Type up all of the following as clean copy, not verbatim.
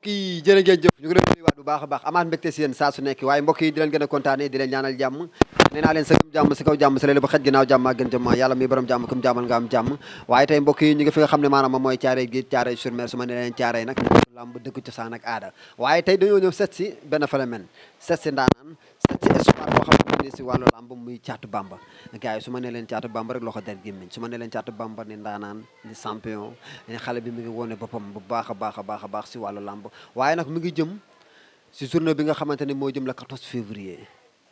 kii jërë ngeen jëf ñu ngi leen di nuyuwaat bu baax a baax amaat mbégte si yéen saa su nekk waaye mbokk yi di leen gën a kontaane di leen ñaanal jàmm nee naa leen sa kam jàmm si kaw jàmm sa léegi ba xaj ginnaaw jàmm ak gën jàmm yàlla mi borom jàmm kum jàmmal nga am jàmm waaye tey mbokk yi ñu ngi fi nga xam ne maanaam moom mooy Thiaroye Géej Thiaroye sur Mer su ma ne leen Thiaroye nag lamb dëkk cosaan ak aada waaye tey dañoo ñëw seet si benn phénomène seet si ndaanaan seet si espoir boo xam ne si wàllu lamb muy Thiatou Bamba gars yi su ma ne leen Thiatou Bamba rek loxo der gémmiñ su ma ne leen Thiatou Bamba ni ndaanaan ni champion ni xale bi mi ngi wone boppam bu baax a baax a baax a baax si wàllu lamb waaye nag mi ngi jëm si journée bi nga xamante ne moo jëm la 14 février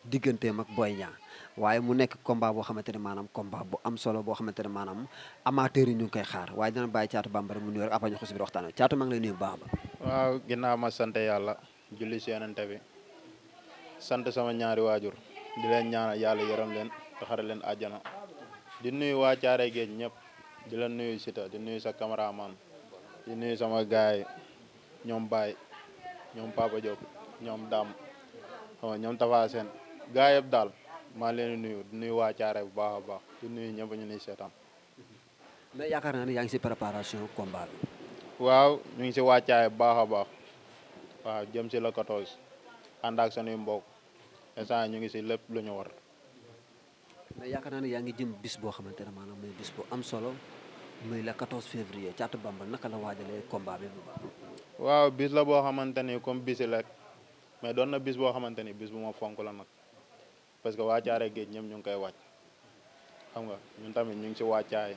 digganteem ak Boy Niang waaye mu nekk combat boo xamante ne maanaam combat bu am solo boo xamante ne maanaam amateur yi ñu ngi koy xaar waaye dina bàyyi Thiatou Bamba rek mu nuyu rek après ñu xus biir waxtaan wi Thiatou maa ngi lay nuyu bu baax ba waaw ginnaaw ma sant yàlla julli si yonente bi sant sama ñaari waajur di leen ñaanal yàlla yërëm leen te xare leen àjjana di nuyu waa Thiaroye Géej ñëpp di la nuyu Sita di nuyu sa cameraman di nuyu sama gaay ñoom Baye ñoom Papa Diop ñoom Dam xam nga ñoom Tafa Seen gaay yëpp daal maa leen di nuyu waa Thiaroye bu baax a baax di nuyu ñëpp ñu nuy seetaan. mais yaakaar naa ne yaa ngi si préparation combat bi waaw ñu ngi si wàccaay bu baax a baax waaw jëm si la 14 ànd ak sunuy mbokk instant ñu ngi si lépp lu ñu war. mais yaakaar naa ne yaa ngi jëm bis boo xamante ne maanaam muy bis bu am solo muy la 14 février Thiatou Bamba naka la waajalee combat bi bu baax. waaw bis la boo xamante ni comme bisi rek mais doon na bis boo xamante ni bis bu ma fonk la nag parce que waa Thiaroye Géej ñëpp ñu ngi koy wàcc xam nga ñun tamit ñu ngi si wàccaay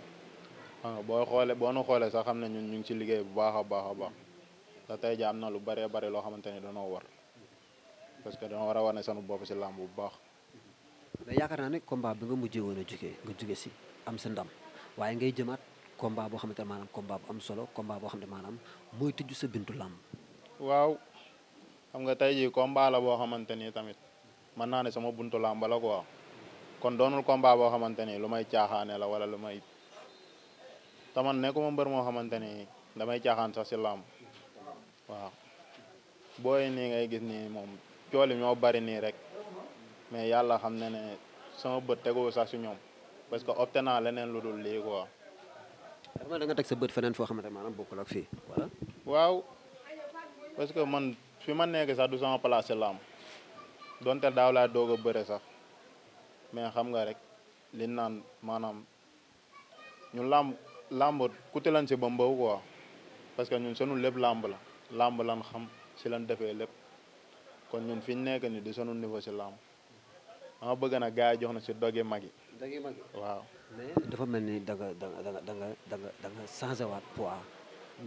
xam nga boo nu xoolee sax xam ne ñun ñu ngi ci liggéey bu baax a baax a baax te tey jii am na lu bëree bëri loo xamante ni dañoo war parce que dañoo war a wane sunu bopp si làmb bu baax. mais yaakaar naa ne combat bi nga mujjee woon a jugee nga jóge si am sa ndam waaye ngay jëmaat combat boo xamante ne maanaam combat bu am solo combat boo xam ne maanaam mooy tëju sa bintu làmb. waaw xam nga tey jii combat la boo xamante ni tamit mën naa ne sama buntu làmb la quoi kon doonul combat boo xamante ni lu may caaxaane la wala lu may te man nekkuma mbër moo xamante ni damay caaxaan sax si làmb waaw booy nii ngay gis nii moom cooli ñoo bari nii rek mais yàlla xam ne ne sama bët tegu sax si ñoom parce que opté naa leneen lu dul lii quoi. da nga teg sa bët feneen foo xamante maanaam bokkul ak fii voilà. waaw parce que man fi ma nekk sax du sama place si làmb donte daaw laa doog a bëre sax mais xam nga rek li naan maanaam ñu làmb kuti lan si ba mbaw quoi parce que ñun sunu lépp làmb la làmb lan xam si lan defee lépp kon ñun fi ñu nekk ni di sunu niveau si làmb dama bëgg na gars yi jox na si dogi mag yi. dogi mag yi waaw. mais dafa mel ni da nga changé waat poids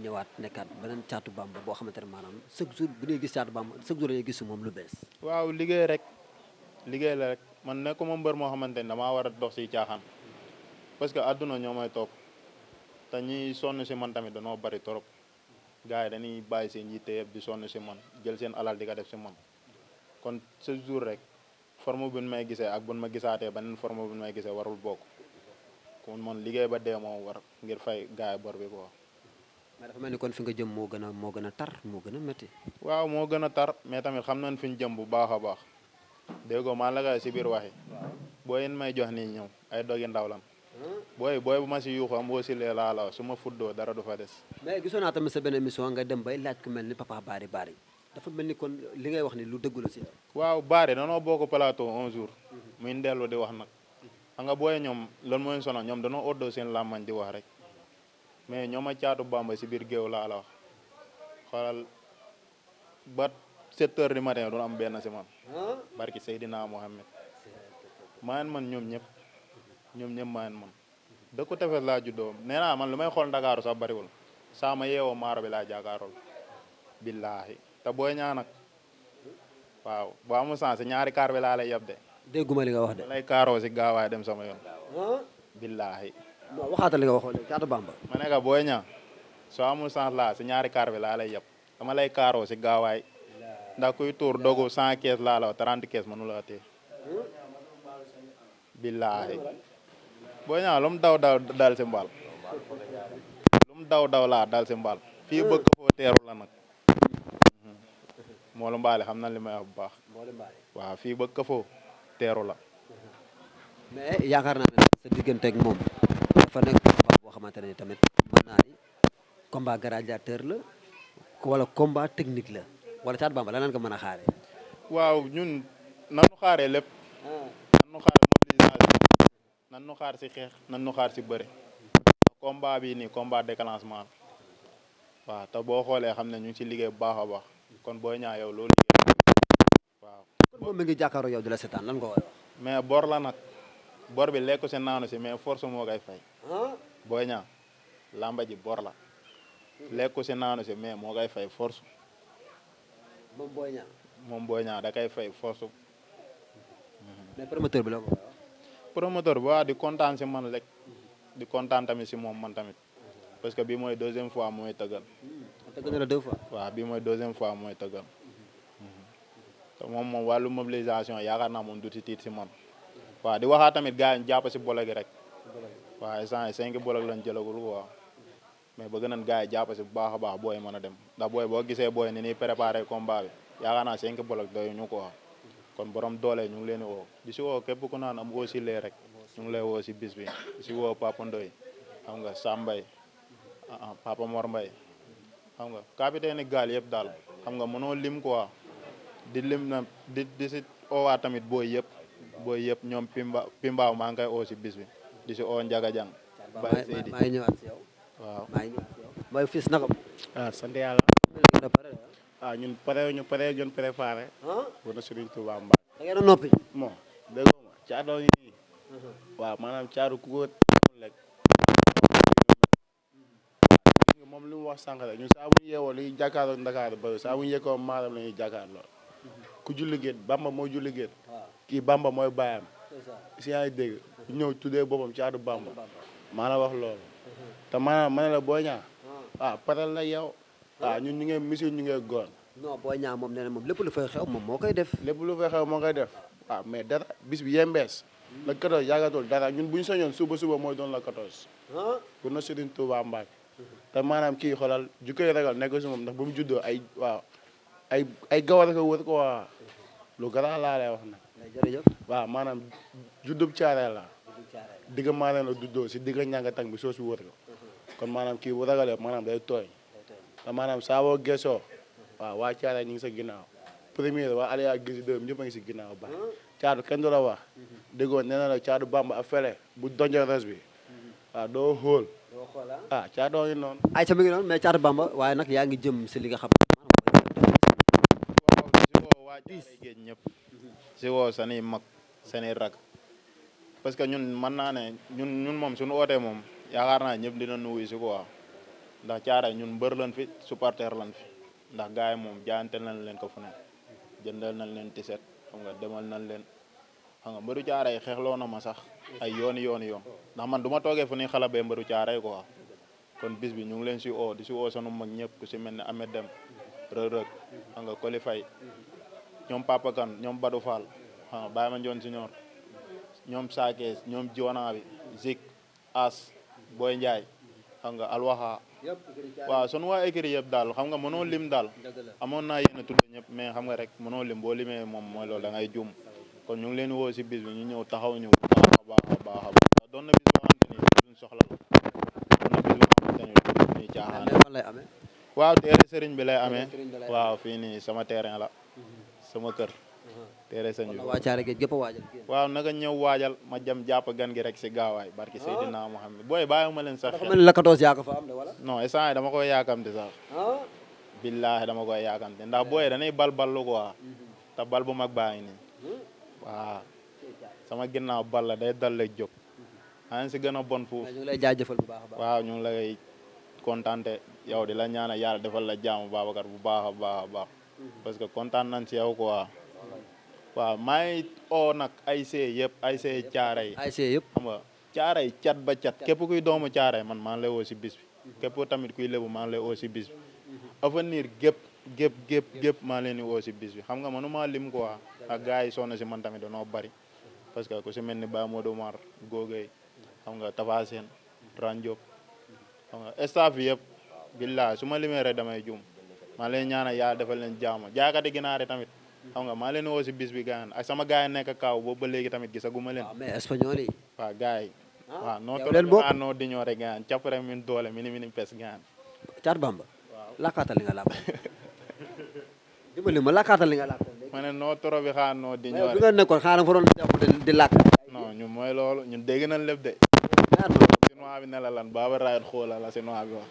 ñëwaat nekkaat beneen Thiatou Bamba boo xamante ne maanaam chaque jour bu ñuy gis Thiatou Bamba chaque jour dañuy gis moom lu bees. waaw liggéey rek liggéey la rek man nekkuma mbër moo xamante ni damaa war a dox si caaxaan parce que àdduna ñoo may topp te ñiy sonn si man tamit danoo bari trop gars yi dañuy bàyyi seen yitte yëpp di sonn si man jël seen alal di ko def si man kon chaque jour rek forme bu ñu may gisee ak bu ñu ma gisaatee beneen forme bu ñu may gisee warul bokk kon man liggéey ba dee moo war ngir fay gars yi bor bi quoi. mais dafa mel ni kon fi nga jëm moo gën a tar moo gën a métti. waaw moo gën a tar mais tamit xam nañ fi ñu jëm bu baax a baax déggoo maa la koy si biir waxi booy yéen may jox nii ñëw ay dogi ndaw lan booy bu ma si yuuxu am boo si lee laa la su ma fuddoo dara du fa des. mais gisoon naa tamit sa benn émission nga dem bay laaj ku mel ni papa Bari dafa mel ni kon li ngay wax ni lu dëggu la si. waaw Bari danoo bokk plateau un jour muy ndellu di wax nag xam nga booy ñoom loolu mooy sonal ñoom danoo oddoo seen làmmañ di wax rek mais ñoom a Thiatou Bamba si biir géew laa la wax xoolal ba 7 heures du matin doon am benn si man barki Seydina Mohamed maayen man ñoom ñëpp maayen man dëkku tefes laa juddoo nee naa man lu may xool Ndakaaru sax bariwul saa ma yeewoo maaro bi laa jaakaarool billaahi te booy ñaa nag waaw boo amul sens ñaari kaar bi laa lay yeb de dégguma li nga wax de lay kaaroo si gaawaay dem sama yoon billaahi non waxaatal li nga waxoon léegi Thiatou Bamba ma ne ko booy ñaa soo amul sens laa si ñaari kaar bi laa lay yeb dama lay kaaroo si gaawaay ndax kuy tuur dogu 100 kees laa la 30 kees mënu la tee billaahi booy ñaa lu mu daw dal si mbaal lu mu daw laa dal si mbaal fii bëgg foo teeru la nag moolu mbaale xam na li may wax bu baax waaw fii bëgg ka foo teeru la mais yaakaar naa ne sa diggante ak moom dafa nekk combat boo xamante ne tamit mën naa ni combat gladiateur la wala combat technique la wala Thiatou Bamba lan ko mën a xaaree. waaw ñun nanu xaaree lépp nan nu xaar mobilisation nan nu xaar si xeex nan nu xaar si bëre combat bi nii combat déclenchement la waaw te boo xoolee xam ne ñu ngi si liggéey bu baax a baax kon Boy Niang yow loolu liggéey waaw kon moom mi ngi jàkkaaroo yow di la seetaan lan nga koy wax. mais bor la nag bor bi lekku si naanu si mais force moo koy fay Boy Niang lamba ji bor la lekku si naanu si mais moo koy fay force moom Boy Niang. moom Boy Niang da koy fay force mais promoteur bi la ko wax. promoteur bi waaw di kontaan si man rek di kontaan tamit si moom man tamit parce que bii mooy deuxième fois mooy tëggal tëgg na la 2 fois. waaw bii mooy deuxième fois mooy tëggal te moom wàllu mobilisation yaakaar naa moom du si tiit si man waaw di waxaa tamit gars yi ñu jàpp si bolo gi rek waaw instant yi 5 bolok lañ jëlagul waaw mais bëgg nañ gars yi jàpp si bu baax a baax booy mën a dem ndax booy boo gisee booy ni ñuy préparé combat bi yaakaar naa 5 bolok doyu ñu quoi kon borom doole ñu ngi leen di woo di si woo képp ku naan am aussi lee rek ñu ngi lay woo si bis bi di si woo Papa Ndoy xam nga Sambay Papa Mor Mbay xam nga capitaine gaal yëpp daal xam nga mënoo lim quoi di lim na di si oowaa tamit booy yëpp ñoom Pimbaaw maa ngi koy oo si bis bi di si oo Njaga Jang Baye Seydi maa ngi ñëwaat si yow. waaw maa ngi ñëwaat si yow. Boy Fils naka. sant yàlla ñun pare gën préparé war na Serigne Touba Mbacke da ngeen a noppi. bon déggoo ma caadoo yi nii waaw maanaam caadu ku ko lekk moom li mu wax sànq rek ñun saa bu ñu yeewoo li jàkkaarloo Ndakaaru ba saa bu ñu yekkoo maaram la ñuy jàkkaarloo ku julli géet Bamba mooy julli géet kii Bamba mooy baayam si yaa ngi dégg ñëw tuddee boppam caadu Bamba maa la wax loolu te maanaam ma ne la Boy Niang parel la yow ñun ñu ngee missile ñu ngee goon non Boy Niang moom nee na moom lépp lu fay xew moom moo koy def. lépp lu fay xew moo koy def mais dara bis bi yembees la 14 yàggatul dara ñun bu ñu soñoon suba mooy doon la 14 pour na Serigne Touba Mbacke te maanaam kii xoolal ju koy ragal nekk si moom ndax ba mu juddoo ay gawar a ko wër ko waa lu gara laa lay wax nag jërëjëf. waaw maanaam juddub caaree la digga maanaam la juddoo si digga ñanga tang bi soo si wër ko kon maanaam kii bu ragalee maanaam day tooy te maanaam saa boo gesoo waa caaree ñu ngi sa ginnaaw première waa Aliya gisi dërëm ñëpp a ngi si ginnaaw baax caadu kenn du la wax déggoon nee na la caadu Bamba a fele bu donjo res bi doo xool caadoo ngi noonu ay sa mi ngi noonu mais Thiatou Bamba waaye nag yaa ngi jëm si li nga xam waaw si woo waa Caaroy géej ñëpp si woo sani mag sani rak parce que ñun mën naa ne ñun moom suñu ootee moom yaakaar naa ñëpp dina nuyu si quoi ndax Caaroy ñun mbër lan fi supporter lan fi ndax gars yi moom jaayanteel nañ leen ko fu ne jëndal nañ leen tiset xam nga demal nañ leen xam nga mbëru Caaroy xeexloo na ma sax ay yooni ndax man du ma toogee fu ñuy xalabee mbëru Caaroy quoi kon bis bi ñu ngi leen si oo di si oo sunu mag ñëpp ku si mel ne Ahmed Dem Rëg xam nga Koli Faye ñoom Papa Kane ñoom Badou Fall xam nga Baye Mandione Senior ñoom Sakees ñoom Jona bi Zik As Boy Ndiaye xam nga Alwaxa waaw sunu waa écrit yëpp daal xam nga mënoo lim daal amoon naa yéen a tudd ñëpp mais xam nga rek mënoo lim boo limee moom mooy loolu da ngay juum kon ñu ngi leen woo si bis bi ñu ñëw taxaw ñu baax doon na bis boo xamante ni duñ soxla la doon na bis boo xamante ni ñuy caaxaan lay amee. waaw teere sëriñ bi lay amee waaw fii nii sama terrain la sama kër teere sëñ bi waa Caaroy géej gépp a waajal. waaw naka ñëw waajal ma jëm jàpp gan gi rek si gaawaay barki Seydina Mohamed booy bàyyiwuma leen sax dafa mel ni la 14 yaa ko fa am de wala. non instant yi dama koy yaakamte sax billaahi dama koy yaakamte ndax booy dañuy ballu quoi te bal bu mag baa ngi nii waaw sama ginnaaw bal la day dal lay jóg xanaa si gën a bon fuuf ñu ngi lay jaajëfal bu baax a baax. waaw ñu ngi lay kontante yow di la ñaanal yàlla defal la jaamu Babacar bu baax a baax parce que kontaan nañ si yow quoi waaw maa ngi oo nag ay see yëpp ay see Caaroy ay see yëpp xam nga Caaroy cat ba cat képp kuy doomu Caaroy man maa ngi lay woo si bis bi képp tamit kuy lébu maa ngi lay woo si bis bi avenir gépp maa leen di woo si bis bi xam nga manuma lim quoi ak gars yi sonn si man tamit danoo bari parce que ku si mel ni Baye Modou Mar Gogay xam nga Tafa Seen Randiop xam nga staff yi yëpp billahi su ma limee rek damay juum maa leen ñaanal yàlla defal leen jaama jaaykati ginaar tamit xam nga maa leen woo si bis bi gaan ak sama gars yi nekk kaaw boobu ba léegi tamit gisaguma leen. waaw mais espagnol yi. waaw gars yi. waaw noo leen bokk noo di ñoo rek gaan capp rek min doole mini pes gaan. Thiatou Bamba. lakkaatal li nga làkk dimbali ma lakkaatal li nga làkk ma ne noo toro bi xaar noo di bi ñoore nga nekkoon xaaral fa doon jàpp di làkk non ñun mooy loolu ñun dégg nañ lépp de chinois bi ne la lan baaba raayot xoola la chinois bi wax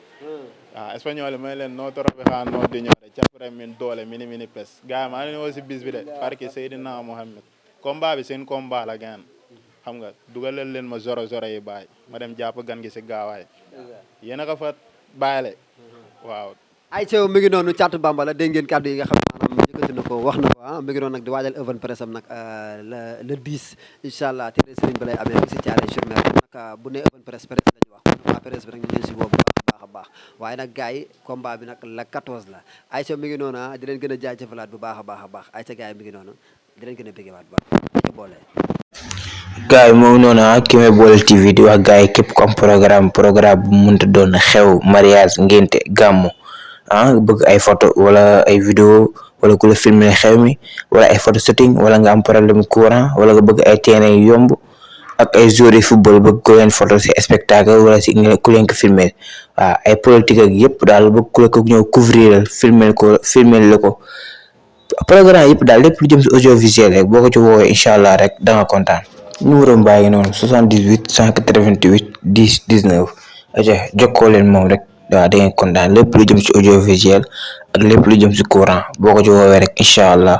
waaw espagnol yi may leen noo toro bi xaar noo di ñoore capre min doole mini pes gars yi maa ngi leen woo si bis bi de parce que Seydina Mohamed combat bi seen combat la gaan xam nga dugalal leen ma zoro yi bàyyi ma dem jàpp gan gi si gaawaay yéen a ko fa bàyyile waaw ay ceew mi ngi noonu Thiatou Bamba la dégg ngeen kàddu yi nga xam ne maanaam yëkkati na ko wax na ko mi ngi noonu nag di waajal open press am nag le 10 incha allah téere sëriñ bi lay amee si Thiaroye sur Mer nag bu ne open press lañu wax kon waa presse bi nag ñu leen si boobu baax a baax waaye nag gars yi combat bi nag la 14 la ay ceew mi ngi noonu di leen gën a jaajëfalaat bu baax a baax ay ca gars yi mi ngi noonu di leen gën a béggewaat bu baax ca boole gaay yi moom noonu Kime Boole TV di wax gaay yi képp ku am programme bu mënta doon xew mariage ngénte gàmmu bëgg ay photo wala ay vidéo wala ku la filmer xew mi wala ay photo shooting wala nga am problème courant wala nga bëgg ay terrain yu yomb ak ay joueurs yi football bëgg ko leen photo si spectacle wala si ku leen ko filmer waaw ay politique ak yëpp daal bëgg ku la ko ñëw couvrir filmer la ko programme yëpp daal lépp lu jëm si audiovisuel rek boo ko ci woowee incha allah rek da nga kontaan numéro mbaa ngi noonu 78 188 10 19 aja jokkoo leen moom rek waaw da ngeen kontaan lépp lu jëm si audiovisuel ak lépp lu jëm si courant boo ko ci woowee rek incha allah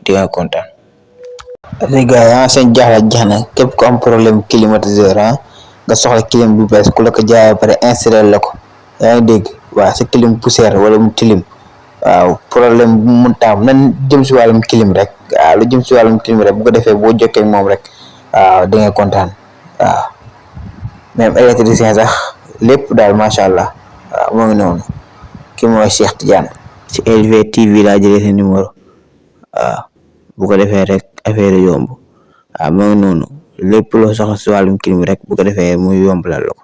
di nga kontaan. les gars seen jaaxle jeex na képp ku am problème climatiseur nga soxla clim bu bees ku la ko jaayee ba pare installé la ko yaa ngi dégg waaw sa clim poussière wala mu tilim waaw problème bu mu taam nan jëm si wàllum clim rek waaw lu jëm si wàllum clim rek bu ko defee boo jokkee ak moom rek waaw di nga kontaan waaw même électricien sax lépp daal macha allah. waaw moo ngi noonu ki mooy Cheikh Tidiane ci LV TV laa jëlee seen numéro waaw bu ko defee rek affaire yomb waaw moo ngi noonu lépp loo soxla si wàllum clim rek bu ko defee muy yomb la ko